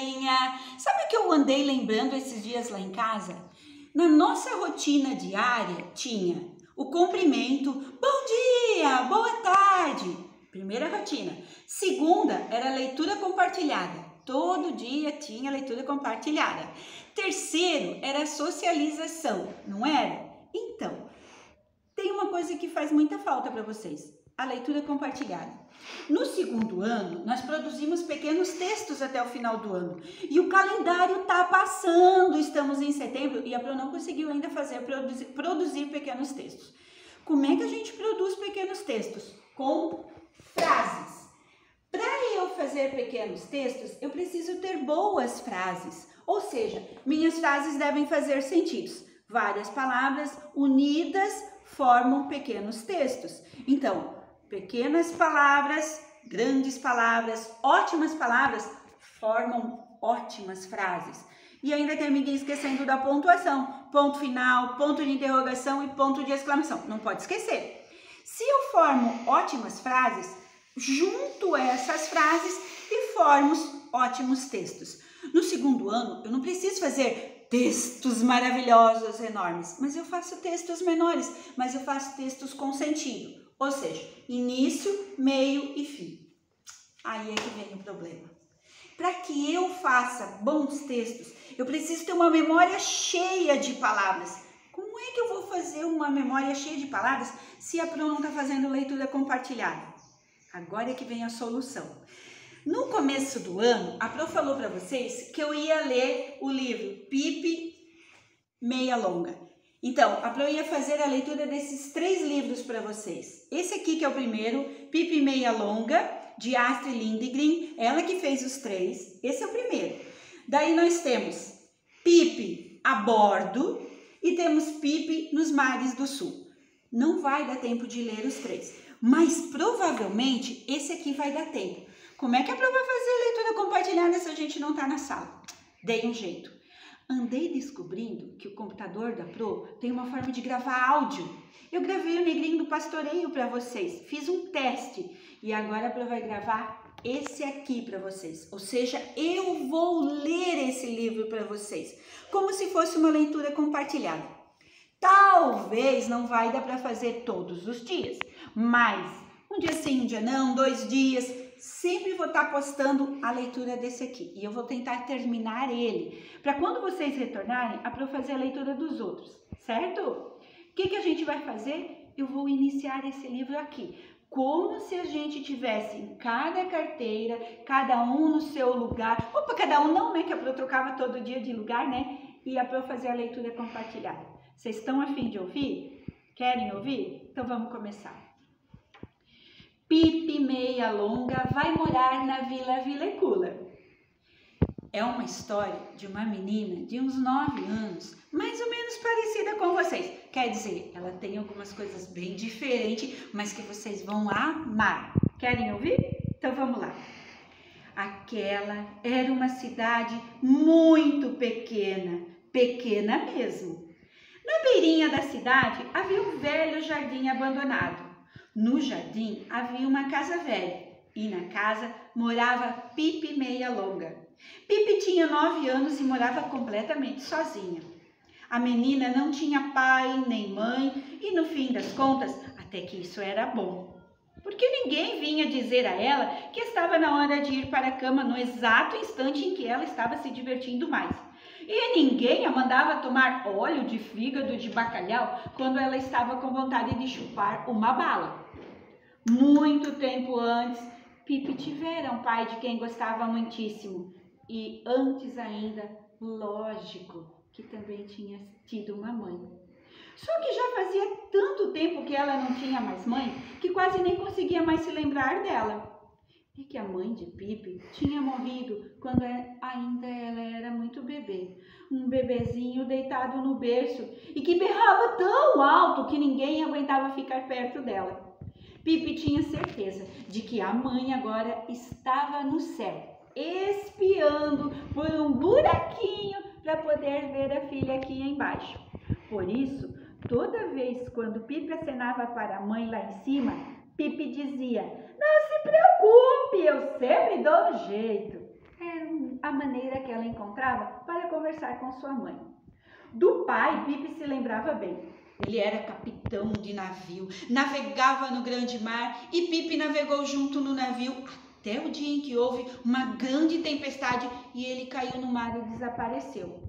galerinha! Sabe o que eu andei lembrando esses dias lá em casa? Na nossa rotina diária tinha o cumprimento, bom dia, boa tarde, primeira rotina. Segunda era a leitura compartilhada, todo dia tinha leitura compartilhada. Terceiro era a socialização, não era? Então, tem uma coisa que faz muita falta para vocês, a leitura compartilhada. No segundo ano, nós produzimos pequenos textos até o final do ano. E o calendário está passando, estamos em setembro e a Pro não conseguiu ainda produzir pequenos textos. Como é que a gente produz pequenos textos? Com frases. Para eu fazer pequenos textos, eu preciso ter boas frases. Ou seja, minhas frases devem fazer sentidos. Várias palavras unidas formam pequenos textos. Então, pequenas palavras, grandes palavras, ótimas palavras formam ótimas frases. E ainda terminei esquecendo da pontuação. Ponto final, ponto de interrogação e ponto de exclamação. Não pode esquecer. Se eu formo ótimas frases, junto essas frases e formo ótimos textos. No segundo ano, eu não preciso fazer textos maravilhosos, enormes, mas eu faço textos menores, mas eu faço textos com sentido. Ou seja, início, meio e fim. Aí é que vem o problema. Para que eu faça bons textos, eu preciso ter uma memória cheia de palavras. Como é que eu vou fazer uma memória cheia de palavras se a Pro não está fazendo leitura compartilhada? Agora é que vem a solução. No começo do ano, a Pro falou para vocês que eu ia ler o livro Pipi Meia Longa. Então, a Pro ia fazer a leitura desses 3 livros para vocês. Esse aqui que é o primeiro, Pipi Meia Longa, de Astrid Lindgren, ela que fez os 3. Esse é o primeiro. Daí nós temos Pipi a Bordo e temos Pipi nos Mares do Sul. Não vai dar tempo de ler os 3, mas provavelmente esse aqui vai dar tempo. Como é que a Pro vai fazer a leitura compartilhada se a gente não está na sala? Dei um jeito. Andei descobrindo que o computador da Pro tem uma forma de gravar áudio. Eu gravei o Negrinho do Pastoreio para vocês, fiz um teste e agora a Pro vai gravar esse aqui para vocês. Ou seja, eu vou ler esse livro para vocês, como se fosse uma leitura compartilhada. Talvez não vai dar para fazer todos os dias, mas um dia sim, um dia não, 2 dias, sempre vou estar postando a leitura desse aqui. E eu vou tentar terminar ele, para quando vocês retornarem, a Pro fazer a leitura dos outros, certo? O que a gente vai fazer? Eu vou iniciar esse livro aqui, como se a gente tivesse em cada carteira, cada um no seu lugar. Opa, cada um não, né? Que a Pro trocava todo dia de lugar, né? E a Pro fazer a leitura compartilhada. Vocês estão a fim de ouvir? Querem ouvir? Então vamos começar. Pipi Meia Longa vai morar na Vila Vilecula. É uma história de uma menina de uns 9 anos, mais ou menos parecida com vocês. Quer dizer, ela tem algumas coisas bem diferentes, mas que vocês vão amar. Querem ouvir? Então vamos lá. Aquela era uma cidade muito pequena, pequena mesmo. Na beirinha da cidade havia um velho jardim abandonado. No jardim havia uma casa velha e na casa morava Pipi Meia Longa. Pipi tinha 9 anos e morava completamente sozinha. A menina não tinha pai nem mãe e no fim das contas até que isso era bom. Porque ninguém vinha dizer a ela que estava na hora de ir para a cama no exato instante em que ela estava se divertindo mais. E ninguém a mandava tomar óleo de fígado de bacalhau quando ela estava com vontade de chupar uma bala. Muito tempo antes, Pipi tivera um pai de quem gostava muitíssimo. E antes ainda, lógico, que também tinha tido uma mãe. Só que já fazia tanto tempo que ela não tinha mais mãe, que quase nem conseguia mais se lembrar dela. É que a mãe de Pipi tinha morrido quando ainda ela era muito bebê. Um bebezinho deitado no berço e que berrava tão alto que ninguém aguentava ficar perto dela. Pipi tinha certeza de que a mãe agora estava no céu, espiando por um buraquinho para poder ver a filha aqui embaixo. Por isso, toda vez quando Pipi acenava para a mãe lá em cima, Pipi dizia: "Não se preocupe, eu sempre dou um jeito." Era um a maneira que ela encontrava para conversar com sua mãe. Do pai, Pipe se lembrava bem. Ele era capitão de navio, navegava no grande mar e Pipe navegou junto no navio até o dia em que houve uma grande tempestade e ele caiu no mar e desapareceu.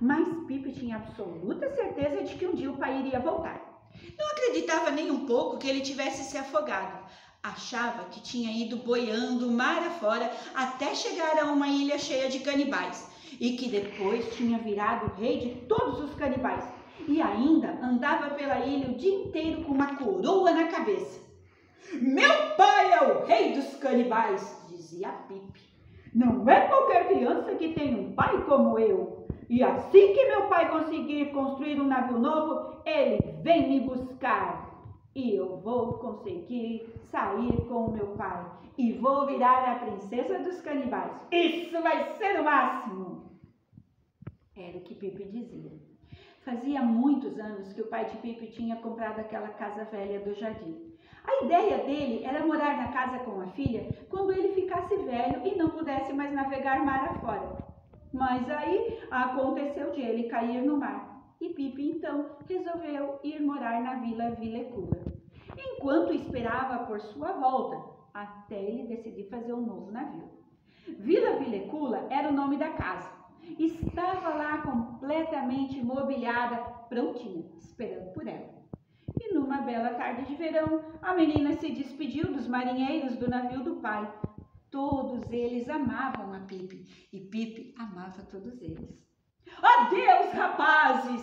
Mas Pipe tinha absoluta certeza de que um dia o pai iria voltar. Não acreditava nem um pouco que ele tivesse se afogado. Achava que tinha ido boiando mar afora até chegar a uma ilha cheia de canibais e que depois tinha virado rei de todos os canibais e ainda andava pela ilha o dia inteiro com uma coroa na cabeça. Meu pai é o rei dos canibais, dizia Pipe. Não é qualquer criança que tem um pai como eu. E assim que meu pai conseguir construir um navio novo, ele vem me buscar. E eu vou conseguir sair com o meu pai. E vou virar a princesa dos canibais. Isso vai ser o máximo. Era o que Pipe dizia. Fazia muitos anos que o pai de Pipe tinha comprado aquela casa velha do jardim. A ideia dele era morar na casa com a filha quando ele ficasse velho e não pudesse mais navegar mar afora. Mas aí aconteceu de ele cair no mar e Pipe então resolveu ir morar na Vila Vilecula. Enquanto esperava por sua volta, até ele decidir fazer um novo navio. Vila Vilecula era o nome da casa. Estava lá completamente mobiliada, prontinha, esperando por ela. E numa bela tarde de verão, a menina se despediu dos marinheiros do navio do pai. Todos eles amavam a Pipe e Pipe amava todos eles. Adeus, rapazes!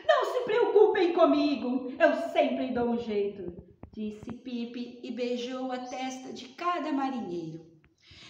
Não se preocupem comigo, eu sempre dou um jeito, disse Pipe e beijou a testa de cada marinheiro.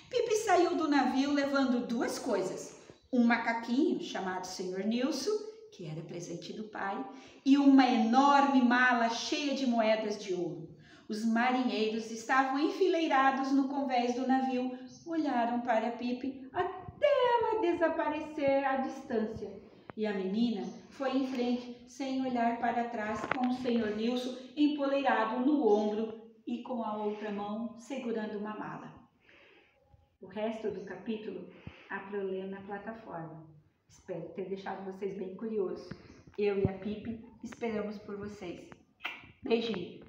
Pipe saiu do navio levando duas coisas, um macaquinho chamado Sr. Nilson, que era presente do pai, e uma enorme mala cheia de moedas de ouro. Os marinheiros estavam enfileirados no convés do navio, olharam para Pipe até ela desaparecer à distância. E a menina foi em frente, sem olhar para trás, com o Sr. Nilson empoleirado no ombro e com a outra mão segurando uma mala. O resto do capítulo há para ler na plataforma. Espero ter deixado vocês bem curiosos. Eu e a Pipe esperamos por vocês. Beijinho!